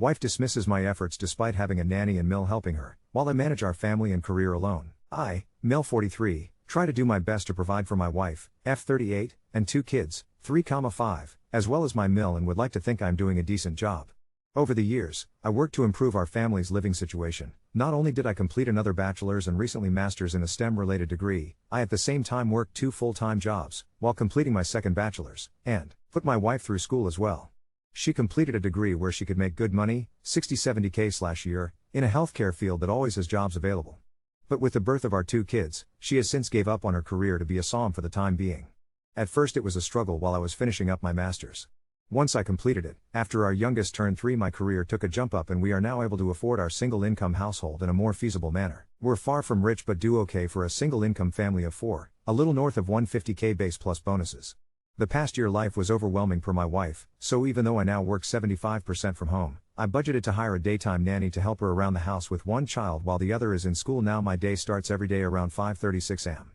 Wife dismisses my efforts despite having a nanny and Mill helping her, while I manage our family and career alone. I, Mill 43, try to do my best to provide for my wife, F38, and 2 kids, 3,5, as well as my Mill, and would like to think I'm doing a decent job. Over the years, I worked to improve our family's living situation. Not only did I complete another bachelor's and recently master's in a STEM-related degree, I at the same time worked 2 full-time jobs, while completing my second bachelor's, and put my wife through school as well. She completed a degree where she could make good money, 60-70K/year, in a healthcare field that always has jobs available. But with the birth of our 2 kids, she has since gave up on her career to be a SOM for the time being. At first it was a struggle while I was finishing up my master's. Once I completed it, after our youngest turned 3, my career took a jump up and we are now able to afford our single-income household in a more feasible manner. We're far from rich but do okay for a single-income family of 4, a little north of 150K base plus bonuses. The past year life was overwhelming for my wife, so even though I now work 75% from home, I budgeted to hire a daytime nanny to help her around the house with 1 child while the other is in school. Now my day starts every day around 5:36 am.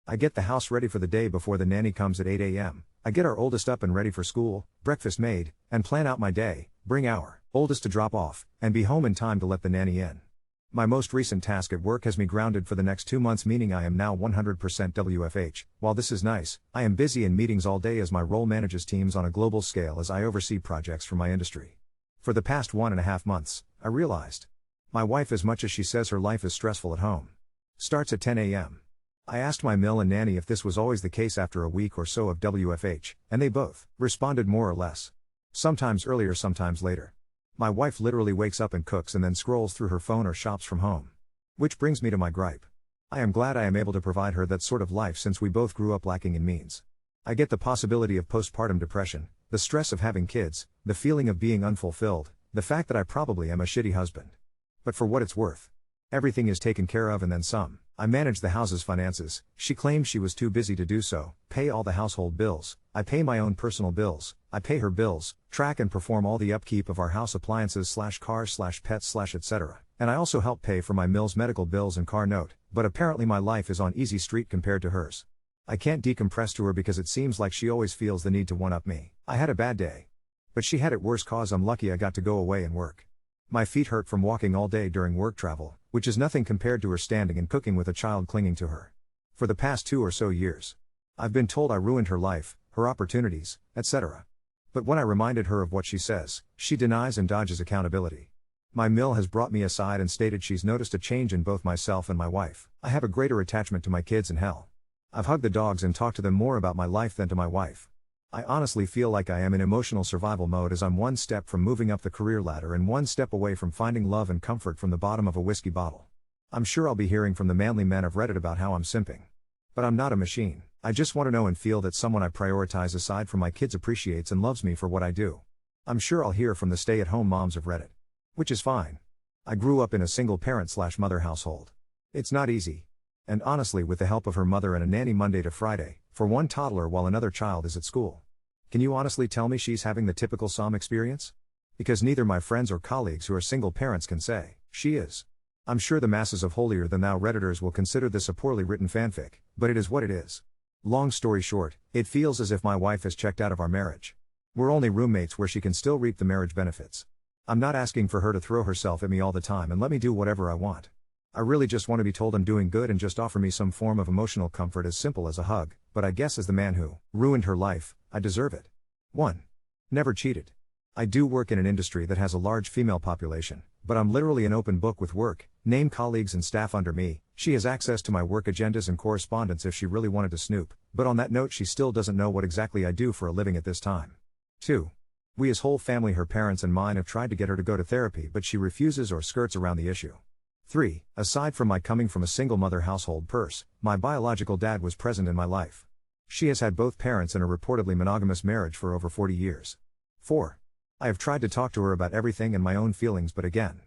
I get the house ready for the day before the nanny comes at 8 am. I get our oldest up and ready for school, breakfast made, and plan out my day, bring our oldest to drop off, and be home in time to let the nanny in. My most recent task at work has me grounded for the next 2 months, meaning I am now 100% WFH. While this is nice, I am busy in meetings all day as my role manages teams on a global scale as I oversee projects for my industry. For the past 1.5 months, I realized my wife, as much as she says her life is stressful at home, starts at 10 am. I asked my Mill and Nanny if this was always the case after a week or so of WFH, and they both responded more or less. Sometimes earlier, sometimes later. My wife literally wakes up and cooks and then scrolls through her phone or shops from home. Which brings me to my gripe. I am glad I am able to provide her that sort of life since we both grew up lacking in means. I get the possibility of postpartum depression, the stress of having kids, the feeling of being unfulfilled, the fact that I probably am a shitty husband. But for what it's worth, everything is taken care of and then some. I manage the house's finances. She claims she was too busy to do so, pay all the household bills. I pay my own personal bills, I pay her bills, track and perform all the upkeep of our house appliances / cars / pets / etc. And I also help pay for my Mill's medical bills and car note, but apparently my life is on easy street compared to hers. I can't decompress to her because it seems like she always feels the need to one-up me. I had a bad day. But she had it worse cause I'm lucky I got to go away and work. My feet hurt from walking all day during work travel, which is nothing compared to her standing and cooking with a child clinging to her. For the past 2 or so years, I've been told I ruined her life, her opportunities, etc. But when I reminded her of what she says, she denies and dodges accountability. My Mill has brought me aside and stated she's noticed a change in both myself and my wife. I have a greater attachment to my kids and hell, I've hugged the dogs and talked to them more about my life than to my wife. I honestly feel like I am in emotional survival mode as I'm 1 step from moving up the career ladder and 1 step away from finding love and comfort from the bottom of a whiskey bottle. I'm sure I'll be hearing from the manly men of Reddit about how I'm simping. But I'm not a machine. I just want to know and feel that someone I prioritize aside from my kids appreciates and loves me for what I do. I'm sure I'll hear from the stay-at-home moms of Reddit. Which is fine. I grew up in a single parent / mother household. It's not easy. And honestly, with the help of her mother and a nanny Monday to Friday, for 1 toddler while another child is at school. Can you honestly tell me she's having the typical SOM experience? Because neither my friends or colleagues who are single parents can say she is. I'm sure the masses of holier-than-thou Redditors will consider this a poorly written fanfic, but it is what it is. Long story short, it feels as if my wife has checked out of our marriage. We're only roommates where she can still reap the marriage benefits. I'm not asking for her to throw herself at me all the time and let me do whatever I want. I really just want to be told I'm doing good and just offer me some form of emotional comfort as simple as a hug, but I guess as the man who ruined her life, I deserve it. 1. Never cheated. I do work in an industry that has a large female population, but I'm literally an open book with work, name colleagues and staff under me. She has access to my work agendas and correspondence if she really wanted to snoop, but on that note she still doesn't know what exactly I do for a living at this time. 2. We as whole family, her parents and mine, have tried to get her to go to therapy but she refuses or skirts around the issue. 3. Aside from my coming from a single mother household purse, my biological dad was present in my life. She has had both parents in a reportedly monogamous marriage for over 40 years. 4. I have tried to talk to her about everything and my own feelings, but again,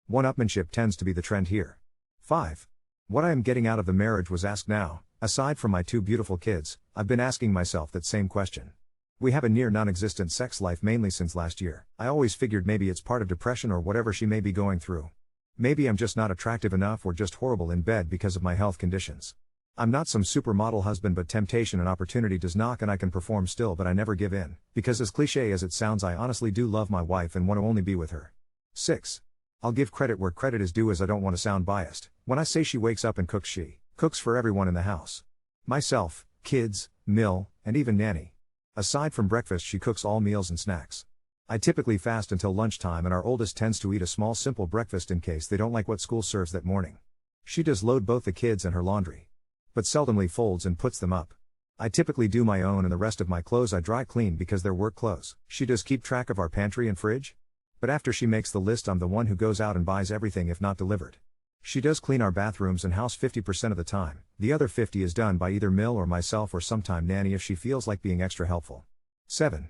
one-upmanship tends to be the trend here. 5. What I am getting out of the marriage was asked now. Aside from my 2 beautiful kids, I've been asking myself that same question. We have a near non-existent sex life mainly since last year. I always figured maybe it's part of depression or whatever she may be going through. Maybe I'm just not attractive enough or just horrible in bed because of my health conditions. I'm not some supermodel husband, but temptation and opportunity does knock and I can perform still, but I never give in, because as cliche as it sounds, I honestly do love my wife and want to only be with her. 6. I'll give credit where credit is due, as I don't want to sound biased when I say she wakes up and cooks. She cooks for everyone in the house. Myself, kids, Mill, and even Nanny. Aside from breakfast, she cooks all meals and snacks. I typically fast until lunchtime, and our oldest tends to eat a small simple breakfast in case they don't like what school serves that morning. She does load both the kids and her laundry, but seldomly folds and puts them up. I typically do my own, and the rest of my clothes I dry clean because they're work clothes. She does keep track of our pantry and fridge, but after she makes the list, I'm the one who goes out and buys everything if not delivered. She does clean our bathrooms and house 50% of the time. The other 50 is done by either Mill or myself, or sometime Nanny if she feels like being extra helpful. 7.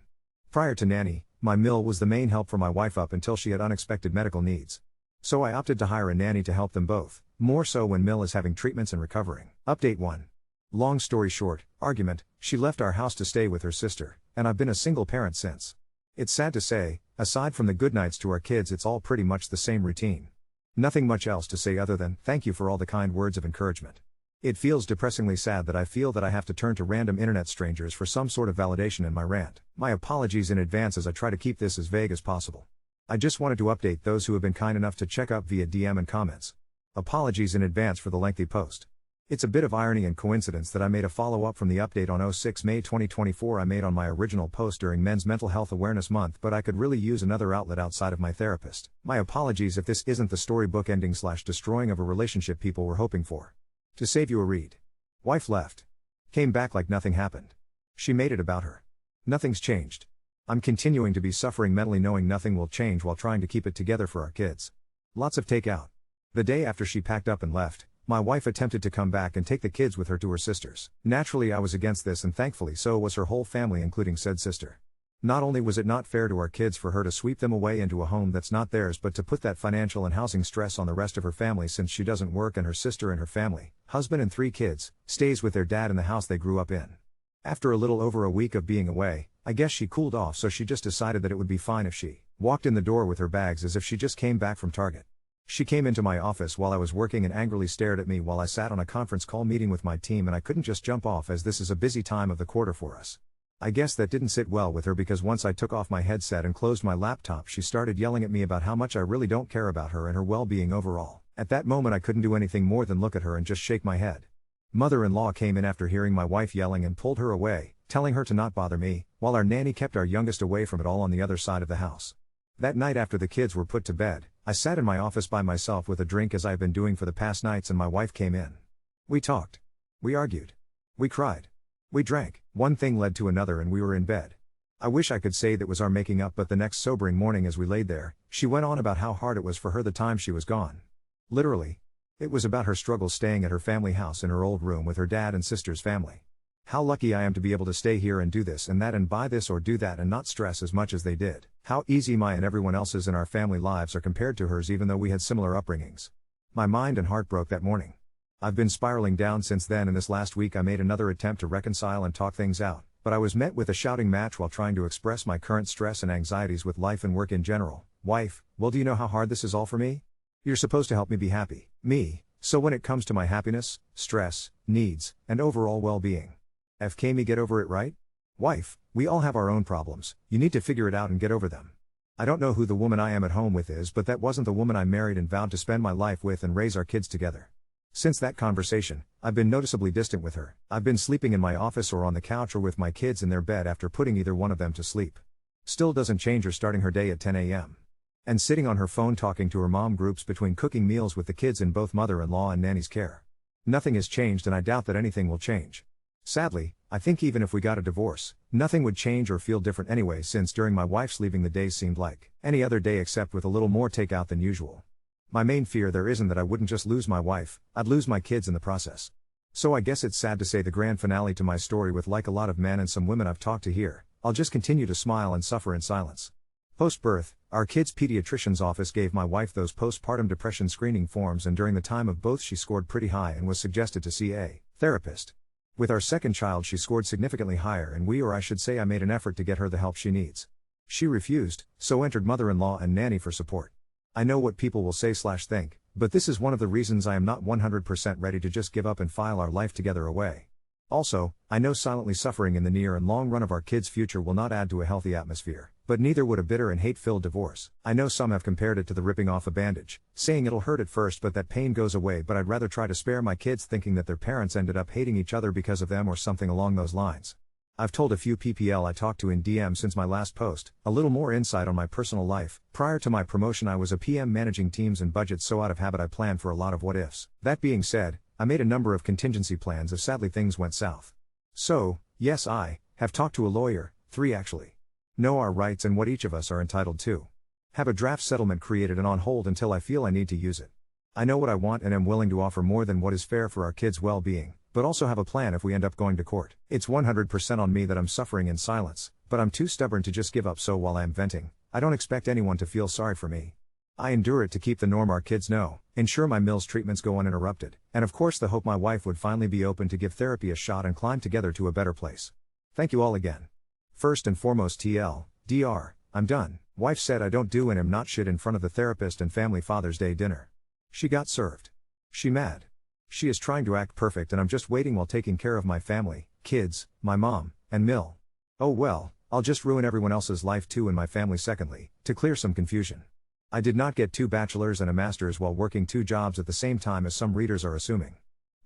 Prior to Nanny, my Mill was the main help for my wife up until she had unexpected medical needs. So I opted to hire a nanny to help them both, more so when Mill is having treatments and recovering. Update 1. Long story short, argument, she left our house to stay with her sister, and I've been a single parent since. It's sad to say, aside from the good nights to our kids, it's all pretty much the same routine. Nothing much else to say other than, thank you for all the kind words of encouragement. It feels depressingly sad that I feel that I have to turn to random internet strangers for some sort of validation in my rant. My apologies in advance, as I try to keep this as vague as possible. I just wanted to update those who have been kind enough to check up via DM and comments. Apologies in advance for the lengthy post. It's a bit of irony and coincidence that I made a follow-up from the update on 06 May 2024 I made on my original post during Men's Mental Health Awareness Month, but I could really use another outlet outside of my therapist. My apologies if this isn't the storybook ending / destroying of a relationship people were hoping for. To save you a read. Wife left. Came back like nothing happened. She made it about her. Nothing's changed. I'm continuing to be suffering mentally, knowing nothing will change while trying to keep it together for our kids. Lots of takeout. The day after she packed up and left, my wife attempted to come back and take the kids with her to her sister's. Naturally I was against this, and thankfully so was her whole family, including said sister. Not only was it not fair to our kids for her to sweep them away into a home that's not theirs, but to put that financial and housing stress on the rest of her family, since she doesn't work and her sister and her family, husband and 3 kids, stays with their dad in the house they grew up in. After a little over a week of being away, I guess she cooled off, so she just decided that it would be fine if she walked in the door with her bags as if she just came back from Target. She came into my office while I was working and angrily stared at me while I sat on a conference call meeting with my team, and I couldn't just jump off as this is a busy time of the quarter for us. I guess that didn't sit well with her, because once I took off my headset and closed my laptop, she started yelling at me about how much I really don't care about her and her well-being overall. At that moment I couldn't do anything more than look at her and just shake my head. Mother-in-law came in after hearing my wife yelling and pulled her away, telling her to not bother me, while our nanny kept our youngest away from it all on the other side of the house. That night after the kids were put to bed, I sat in my office by myself with a drink, as I've been doing for the past nights, and my wife came in. We talked. We argued. We cried. We drank. One thing led to another and we were in bed. I wish I could say that was our making up, but the next sobering morning as we laid there, she went on about how hard it was for her the time she was gone. Literally. It was about her struggles staying at her family house in her old room with her dad and sister's family. How lucky I am to be able to stay here and do this and that and buy this or do that and not stress as much as they did. How easy my and everyone else's in our family lives are compared to hers, even though we had similar upbringings. My mind and heart broke that morning. I've been spiraling down since then, and this last week I made another attempt to reconcile and talk things out, but I was met with a shouting match while trying to express my current stress and anxieties with life and work in general. Wife, well, do you know how hard this is all for me? You're supposed to help me be happy. Me. So when it comes to my happiness, stress, needs, and overall well-being. FK me, get over it, right? Wife, we all have our own problems. You need to figure it out and get over them. I don't know who the woman I am at home with is, but that wasn't the woman I married and vowed to spend my life with and raise our kids together. Since that conversation, I've been noticeably distant with her. I've been sleeping in my office or on the couch or with my kids in their bed after putting either one of them to sleep. Still doesn't change her starting her day at 10 a.m. and sitting on her phone talking to her mom groups between cooking meals with the kids in both mother-in-law and nanny's care. Nothing has changed, and I doubt that anything will change. Sadly, I think even if we got a divorce, nothing would change or feel different anyway, since during my wife's leaving the days seemed like any other day except with a little more takeout than usual. My main fear there isn't that I wouldn't just lose my wife, I'd lose my kids in the process. So I guess it's sad to say the grand finale to my story with, like a lot of men and some women I've talked to here, I'll just continue to smile and suffer in silence. Post-birth, our kids' pediatrician's office gave my wife those postpartum depression screening forms, and during the time of both she scored pretty high and was suggested to see a therapist. With our second child she scored significantly higher, and I should say I made an effort to get her the help she needs. She refused, so entered mother-in-law and nanny for support. I know what people will say / think, but this is one of the reasons I am not 100% ready to just give up and file our life together away. Also, I know silently suffering in the near and long run of our kids' future will not add to a healthy atmosphere, but neither would a bitter and hate-filled divorce. I know some have compared it to the ripping off a bandage, saying it'll hurt at first but that pain goes away, but I'd rather try to spare my kids thinking that their parents ended up hating each other because of them or something along those lines. I've told a few PPL I talked to in DM since my last post, a little more insight on my personal life. Prior to my promotion I was a PM managing teams and budgets, so out of habit I planned for a lot of what ifs. That being said, I made a number of contingency plans if sadly things went south. So, yes, I have talked to a lawyer, 3 actually. Know our rights and what each of us are entitled to. Have a draft settlement created and on hold until I feel I need to use it. I know what I want and am willing to offer more than what is fair for our kids' well-being, but also have a plan if we end up going to court. It's 100% on me that I'm suffering in silence, but I'm too stubborn to just give up, so while I am venting, I don't expect anyone to feel sorry for me. I endure it to keep the norm our kids know, ensure my Mills treatments go uninterrupted, and of course the hope my wife would finally be open to give therapy a shot and climb together to a better place. Thank you all again. First and foremost TLDR, I'm done. Wife said I don't do and am not shit in front of the therapist and family Father's Day dinner. She got served. She mad. She is trying to act perfect and I'm just waiting while taking care of my family, kids, my mom, and Mill. Oh well, I'll just ruin everyone else's life too and my family. Secondly, to clear some confusion. I did not get 2 bachelors and a master's while working 2 jobs at the same time as some readers are assuming.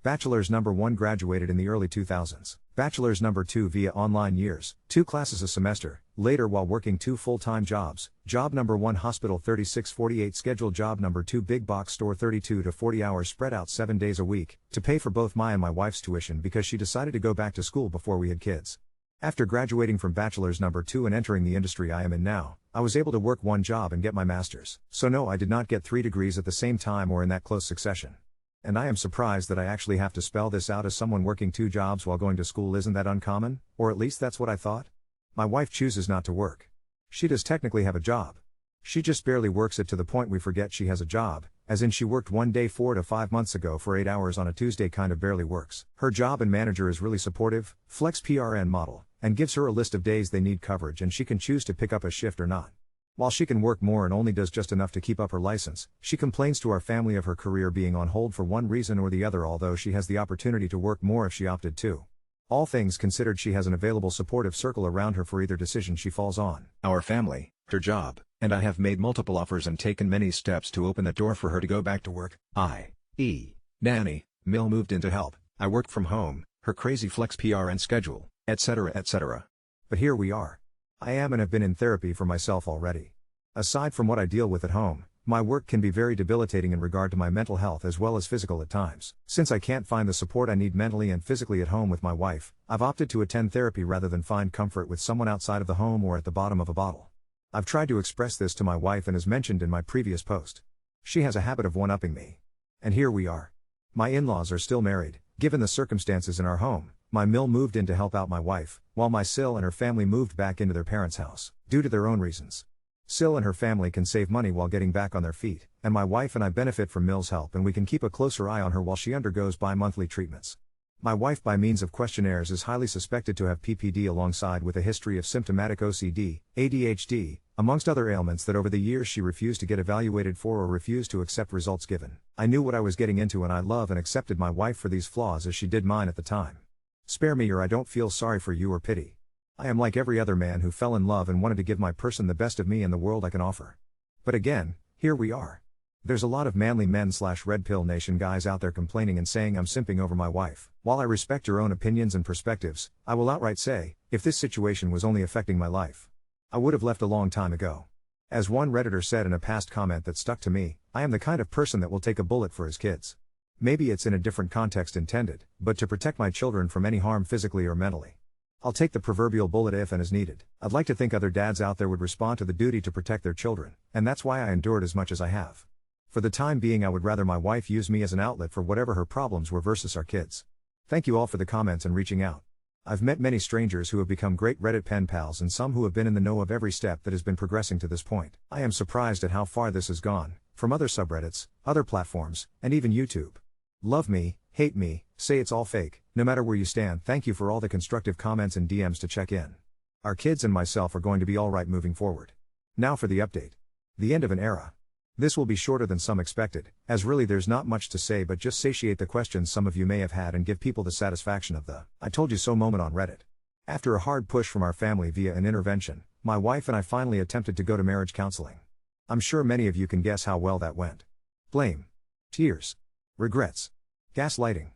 Bachelor's number 1 graduated in the early 2000s. Bachelor's number 2 via online years, 2 classes a semester, later while working 2 full-time jobs. Job number 1 hospital 36-48 schedule, job number 2 big box store 32 to 40 hours spread out 7 days a week, to pay for both my and my wife's tuition because she decided to go back to school before we had kids. After graduating from bachelor's number 2 and entering the industry I am in now, I was able to work 1 job and get my master's. So no, I did not get 3 degrees at the same time or in that close succession. And I am surprised that I actually have to spell this out as someone working 2 jobs while going to school. Isn't that uncommon? Or at least that's what I thought. My wife chooses not to work. She does technically have a job. She just barely works it to the point we forget she has a job, as in she worked 1 day 4 to 5 months ago for 8 hours on a Tuesday. Kind of barely works. Her job and manager is really supportive, flex PRN model, and gives her a list of days they need coverage and she can choose to pick up a shift or not. While she can work more and only does just enough to keep up her license, she complains to our family of her career being on hold for one reason or the other, although she has the opportunity to work more if she opted to. All things considered, she has an available supportive circle around her for either decision she falls on. Our family, her job, and I have made multiple offers and taken many steps to open the door for her to go back to work, i.e., Nanny, Mill moved in to help, I worked from home, her crazy flex PRN schedule, etc. etc. But here we are. I am and have been in therapy for myself already. Aside from what I deal with at home, my work can be very debilitating in regard to my mental health as well as physical at times. Since I can't find the support I need mentally and physically at home with my wife, I've opted to attend therapy rather than find comfort with someone outside of the home or at the bottom of a bottle. I've tried to express this to my wife and as mentioned in my previous post. She has a habit of one-upping me. And here we are. My in-laws are still married. Given the circumstances in our home, my Mill moved in to help out my wife, while my Sil and her family moved back into their parents' house, due to their own reasons. Sil and her family can save money while getting back on their feet, and my wife and I benefit from Mill's help and we can keep a closer eye on her while she undergoes bi-monthly treatments. My wife, by means of questionnaires, is highly suspected to have PPD alongside with a history of symptomatic OCD, ADHD, amongst other ailments that over the years she refused to get evaluated for or refused to accept results given. I knew what I was getting into and I love and accepted my wife for these flaws as she did mine at the time. Spare me or I don't feel sorry for you or pity. I am like every other man who fell in love and wanted to give my person the best of me and the world I can offer. But again, here we are. There's a lot of manly men/Red Pill Nation guys out there complaining and saying I'm simping over my wife. While I respect your own opinions and perspectives, I will outright say, if this situation was only affecting my life, I would have left a long time ago. As one Redditor said in a past comment that stuck to me, I am the kind of person that will take a bullet for his kids. Maybe it's in a different context intended, but to protect my children from any harm physically or mentally. I'll take the proverbial bullet if and as needed. I'd like to think other dads out there would respond to the duty to protect their children, and that's why I endured as much as I have. For the time being, I would rather my wife use me as an outlet for whatever her problems were versus our kids. Thank you all for the comments and reaching out. I've met many strangers who have become great Reddit pen pals and some who have been in the know of every step that has been progressing to this point. I am surprised at how far this has gone, from other subreddits, other platforms, and even YouTube. Love me, hate me, say it's all fake, no matter where you stand. Thank you for all the constructive comments and DMs to check in. Our kids and myself are going to be alright moving forward. Now for the update. The end of an era. This will be shorter than some expected, as really there's not much to say but just satiate the questions some of you may have had and give people the satisfaction of the "I told you so" moment on Reddit. After a hard push from our family via an intervention, my wife and I finally attempted to go to marriage counseling. I'm sure many of you can guess how well that went. Blame. Tears. Regrets. Gaslighting.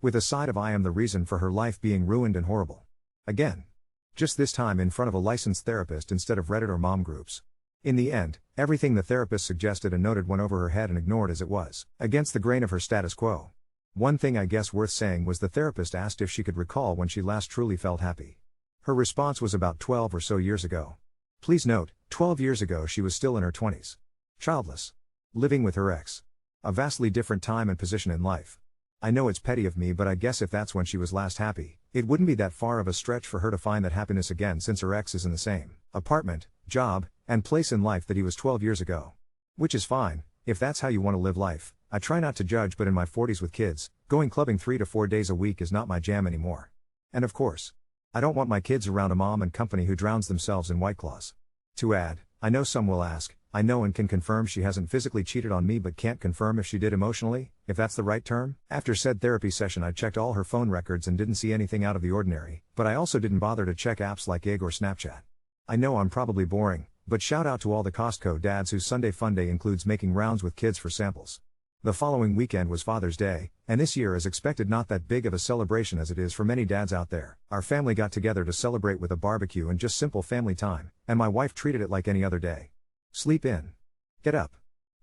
With a side of "I am the reason for her life being ruined and horrible." Again. Just this time in front of a licensed therapist instead of Reddit or mom groups. In the end, everything the therapist suggested and noted went over her head and ignored as it was, against the grain of her status quo. One thing I guess worth saying was the therapist asked if she could recall when she last truly felt happy. Her response was about 12 or so years ago. Please note, 12 years ago she was still in her 20s. Childless. Living with her ex. A vastly different time and position in life. I know it's petty of me, but I guess if that's when she was last happy, it wouldn't be that far of a stretch for her to find that happiness again, since her ex is in the same apartment, job, and place in life that he was 12 years ago. Which is fine, if that's how you want to live life. I try not to judge, but in my 40s with kids, going clubbing 3 to 4 days a week is not my jam anymore. And of course, I don't want my kids around a mom and company who drowns themselves in White Claws. To add, I know some will ask, I know and can confirm she hasn't physically cheated on me but can't confirm if she did emotionally, if that's the right term. After said therapy session I checked all her phone records and didn't see anything out of the ordinary, but I also didn't bother to check apps like IG or Snapchat. I know I'm probably boring, but shout out to all the Costco dads whose Sunday Funday includes making rounds with kids for samples. The following weekend was Father's Day, and this year as expected not that big of a celebration as it is for many dads out there. Our family got together to celebrate with a barbecue and just simple family time, and my wife treated it like any other day. Sleep in. Get up.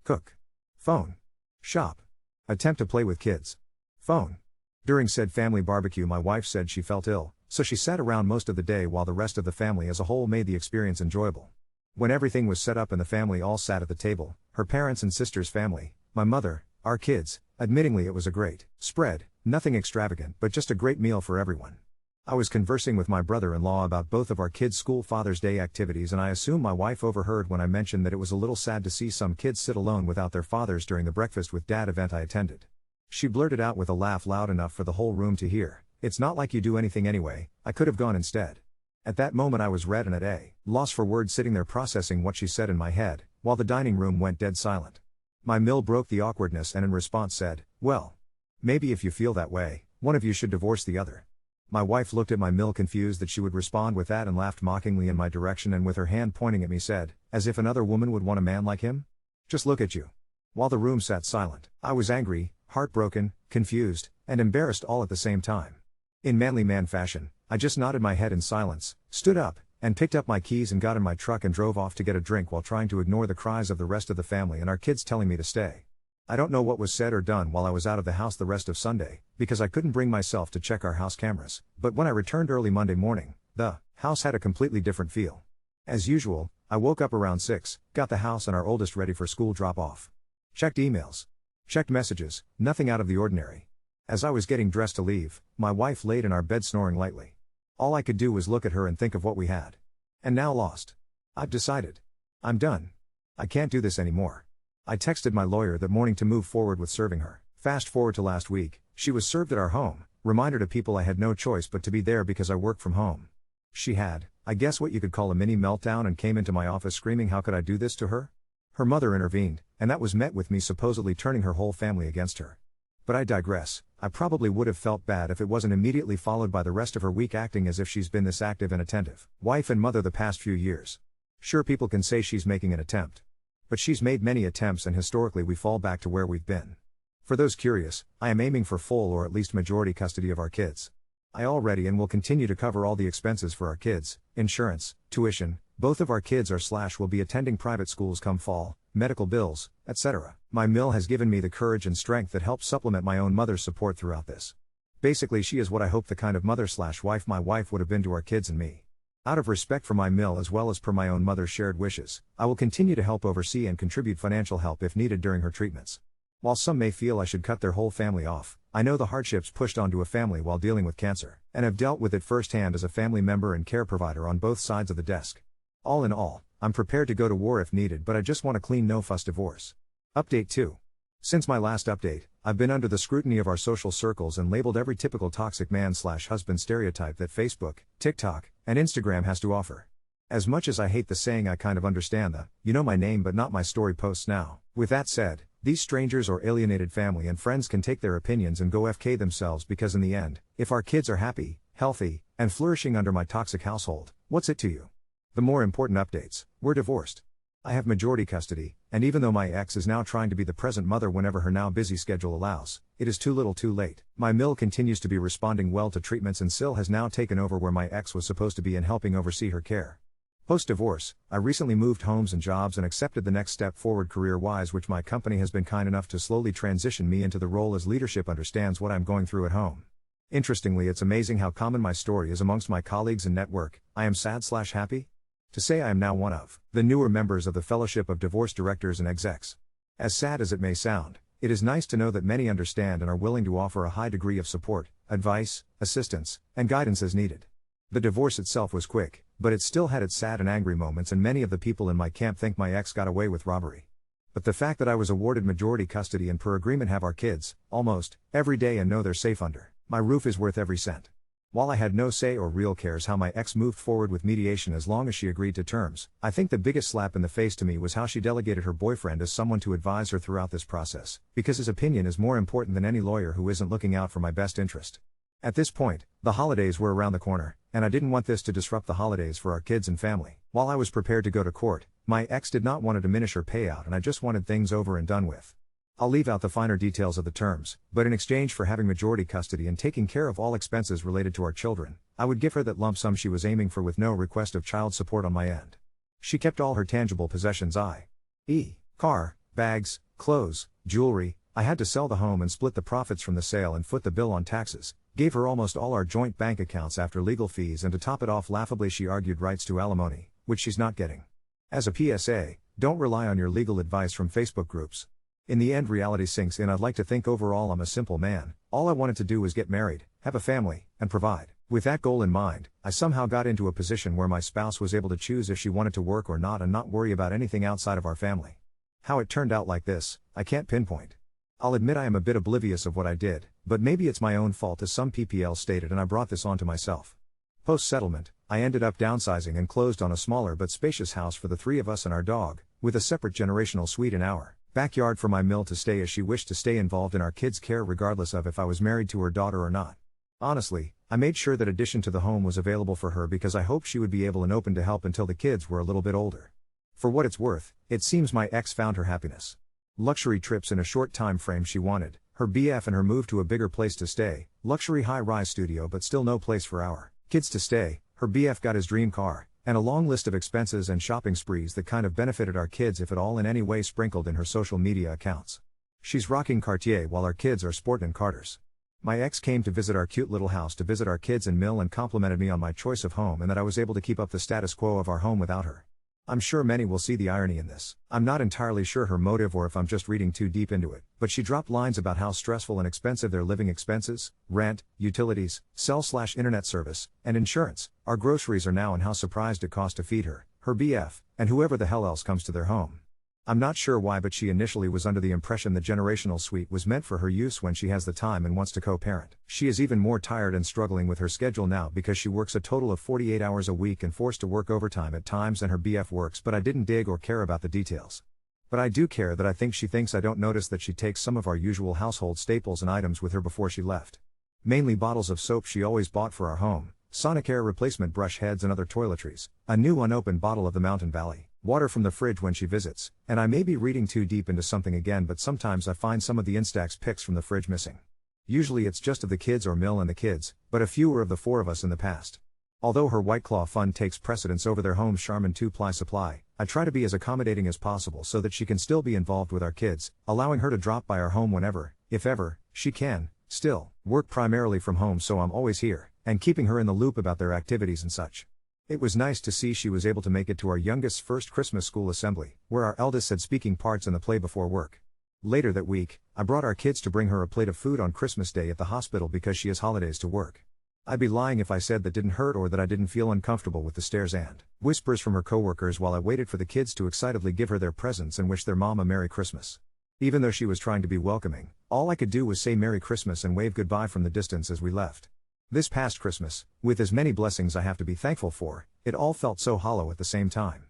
Cook. Phone. Shop. Attempt to play with kids. Phone. During said family barbecue my wife said she felt ill, so she sat around most of the day while the rest of the family as a whole made the experience enjoyable. When everything was set up and the family all sat at the table, her parents and sister's family, my mother, our kids, admittingly it was a great spread, nothing extravagant but just a great meal for everyone. I was conversing with my brother-in-law about both of our kids' school Father's Day activities and I assume my wife overheard when I mentioned that it was a little sad to see some kids sit alone without their fathers during the breakfast with dad event I attended. She blurted out with a laugh loud enough for the whole room to hear, "It's not like you do anything anyway, I could have gone instead." At that moment I was red and at a loss for words, sitting there processing what she said in my head, while the dining room went dead silent. My mill broke the awkwardness and in response said, "Well, maybe if you feel that way, one of you should divorce the other." My wife looked at my mill confused that she would respond with that and laughed mockingly in my direction and with her hand pointing at me said, "As if another woman would want a man like him? Just look at you." While the room sat silent, I was angry, heartbroken, confused, and embarrassed all at the same time. In manly man fashion, I just nodded my head in silence, stood up, and picked up my keys and got in my truck and drove off to get a drink while trying to ignore the cries of the rest of the family and our kids telling me to stay. I don't know what was said or done while I was out of the house the rest of Sunday, because I couldn't bring myself to check our house cameras, but when I returned early Monday morning, the house had a completely different feel. As usual, I woke up around 6, got the house and our oldest ready for school drop-off. Checked emails. Checked messages, nothing out of the ordinary. As I was getting dressed to leave, my wife laid in our bed snoring lightly. All I could do was look at her and think of what we had. And now lost. I've decided. I'm done. I can't do this anymore. I texted my lawyer that morning to move forward with serving her. Fast forward to last week, she was served at our home, reminder to people I had no choice but to be there because I work from home. She had, I guess what you could call a mini meltdown and came into my office screaming how could I do this to her? Her mother intervened, and that was met with me supposedly turning her whole family against her. But I digress. I probably would have felt bad if it wasn't immediately followed by the rest of her week acting as if she's been this active and attentive wife and mother the past few years. Sure, people can say she's making an attempt. But she's made many attempts and historically we fall back to where we've been. For those curious, I am aiming for full or at least majority custody of our kids. I already and will continue to cover all the expenses for our kids, insurance, tuition, both of our kids will be attending private schools come fall, medical bills, etc. My mill has given me the courage and strength that helps supplement my own mother's support throughout this. Basically she is what I hope the kind of mother/wife my wife would have been to our kids and me. Out of respect for my mill as well as per my own mother's shared wishes, I will continue to help oversee and contribute financial help if needed during her treatments. While some may feel I should cut their whole family off, I know the hardships pushed onto a family while dealing with cancer, and have dealt with it firsthand as a family member and care provider on both sides of the desk. All in all, I'm prepared to go to war if needed, but I just want a clean no-fuss divorce. Update 2. Since my last update, I've been under the scrutiny of our social circles and labeled every typical toxic man/husband stereotype that Facebook, TikTok, and Instagram has to offer. As much as I hate the saying, I kind of understand the, you know my name but not my story posts now. With that said, these strangers or alienated family and friends can take their opinions and go FK themselves because in the end, if our kids are happy, healthy, and flourishing under my toxic household, what's it to you? The more important updates: we're divorced. I have majority custody, and even though my ex is now trying to be the present mother whenever her now busy schedule allows, it is too little too late. My Mill continues to be responding well to treatments and Sil has now taken over where my ex was supposed to be and helping oversee her care. Post-divorce, I recently moved homes and jobs and accepted the next step forward career-wise, which my company has been kind enough to slowly transition me into the role as leadership understands what I'm going through at home. Interestingly, it's amazing how common my story is amongst my colleagues and network. I am sad/happy to say I am now one of the newer members of the Fellowship of Divorce Directors and Execs. As sad as it may sound, it is nice to know that many understand and are willing to offer a high degree of support, advice, assistance, and guidance as needed. The divorce itself was quick, but it still had its sad and angry moments, and many of the people in my camp think my ex got away with robbery. But the fact that I was awarded majority custody and per agreement have our kids, almost, every day and know they're safe under my roof is worth every cent. While I had no say or real cares how my ex moved forward with mediation as long as she agreed to terms, I think the biggest slap in the face to me was how she delegated her boyfriend as someone to advise her throughout this process, because his opinion is more important than any lawyer who isn't looking out for my best interest. At this point, the holidays were around the corner, and I didn't want this to disrupt the holidays for our kids and family. While I was prepared to go to court, my ex did not want to diminish her payout and I just wanted things over and done with. I'll leave out the finer details of the terms, but in exchange for having majority custody and taking care of all expenses related to our children, I would give her that lump sum she was aiming for with no request of child support on my end. She kept all her tangible possessions, i.e., car, bags, clothes, jewelry. I had to sell the home and split the profits from the sale and foot the bill on taxes, gave her almost all our joint bank accounts after legal fees, and to top it off, laughably she argued rights to alimony, which she's not getting. As a PSA, don't rely on your legal advice from Facebook groups. In the end, reality sinks in. I'd like to think overall I'm a simple man. All I wanted to do was get married, have a family, and provide. With that goal in mind, I somehow got into a position where my spouse was able to choose if she wanted to work or not and not worry about anything outside of our family. How it turned out like this, I can't pinpoint. I'll admit I am a bit oblivious of what I did, but maybe it's my own fault, as some PPL stated, and I brought this onto myself. Post-settlement, I ended up downsizing and closed on a smaller but spacious house for the three of us and our dog, with a separate generational suite in our backyard for my Mill to stay, as she wished to stay involved in our kids' care regardless of if I was married to her daughter or not. Honestly, I made sure that addition to the home was available for her because I hoped she would be able and open to help until the kids were a little bit older. For what it's worth, it seems my ex found her happiness. Luxury trips in a short time frame she wanted, her BF and her move to a bigger place to stay, luxury high-rise studio but still no place for our kids to stay, her BF got his dream car, and a long list of expenses and shopping sprees that kind of benefited our kids, if at all in any way, sprinkled in her social media accounts. She's rocking Cartier while our kids are sporting Carters. My ex came to visit our cute little house to visit our kids and Mill and complimented me on my choice of home and that I was able to keep up the status quo of our home without her. I'm sure many will see the irony in this. I'm not entirely sure her motive or if I'm just reading too deep into it, but she dropped lines about how stressful and expensive their living expenses, rent, utilities, cell/internet service, and insurance, our groceries are now, and how surprised it cost to feed her, her BF, and whoever the hell else comes to their home. I'm not sure why, but she initially was under the impression the generational suite was meant for her use when she has the time and wants to co-parent. She is even more tired and struggling with her schedule now because she works a total of 48 hours a week and forced to work overtime at times, and her BF works, but I didn't dig or care about the details. But I do care that I think she thinks I don't notice that she takes some of our usual household staples and items with her before she left. Mainly bottles of soap she always bought for our home, Sonicare replacement brush heads and other toiletries, a new unopened bottle of the Mountain Valley water from the fridge when she visits, and I may be reading too deep into something again, but sometimes I find some of the Instax pics from the fridge missing. Usually it's just of the kids or Mill and the kids, but a few were of the four of us in the past. Although her White Claw fund takes precedence over their home's Charmin 2-ply supply, I try to be as accommodating as possible so that she can still be involved with our kids, allowing her to drop by our home whenever, if ever, she can. Still, work primarily from home, so I'm always here, and keeping her in the loop about their activities and such. It was nice to see she was able to make it to our youngest's first Christmas school assembly, where our eldest said speaking parts in the play before work. Later that week, I brought our kids to bring her a plate of food on Christmas Day at the hospital because she has holidays to work. I'd be lying if I said that didn't hurt or that I didn't feel uncomfortable with the stares and whispers from her coworkers while I waited for the kids to excitedly give her their presents and wish their mom a Merry Christmas. Even though she was trying to be welcoming, all I could do was say Merry Christmas and wave goodbye from the distance as we left. This past Christmas, with as many blessings I have to be thankful for, it all felt so hollow at the same time.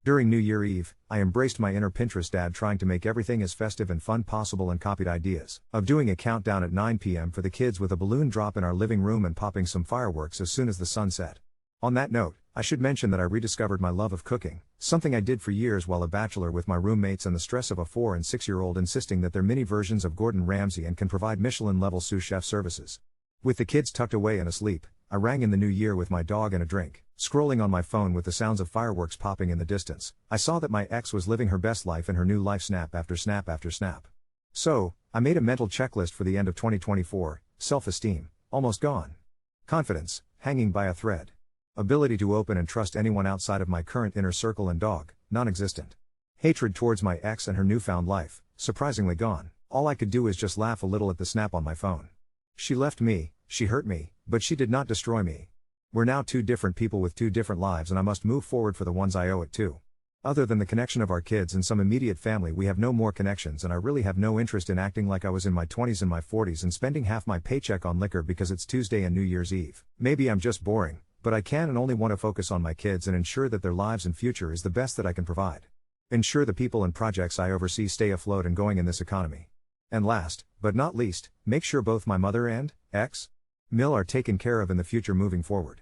During New Year Eve, I embraced my inner Pinterest dad trying to make everything as festive and fun possible and copied ideas of doing a countdown at 9 p.m. for the kids with a balloon drop in our living room and popping some fireworks as soon as the sun set. On that note, I should mention that I rediscovered my love of cooking, something I did for years while a bachelor with my roommates and the stress of a 4- and 6-year-old insisting that they're mini versions of Gordon Ramsay and can provide Michelin-level sous chef services. With the kids tucked away and asleep, I rang in the new year with my dog and a drink. Scrolling on my phone with the sounds of fireworks popping in the distance, I saw that my ex was living her best life in her new life, snap after snap after snap. So, I made a mental checklist for the end of 2024, self-esteem, almost gone. Confidence, hanging by a thread. Ability to open and trust anyone outside of my current inner circle and dog, non-existent. Hatred towards my ex and her newfound life, surprisingly gone. All I could do is just laugh a little at the snap on my phone. She left me, she hurt me, but she did not destroy me. We're now two different people with two different lives and I must move forward for the ones I owe it to. Other than the connection of our kids and some immediate family, we have no more connections and I really have no interest in acting like I was in my 20s and my 40s and spending half my paycheck on liquor because it's Tuesday and New Year's Eve. Maybe I'm just boring, but I can and only want to focus on my kids and ensure that their lives and future is the best that I can provide. Ensure the people and projects I oversee stay afloat and going in this economy. And last, but not least, make sure both my mother and ex Mill are taken care of in the future moving forward.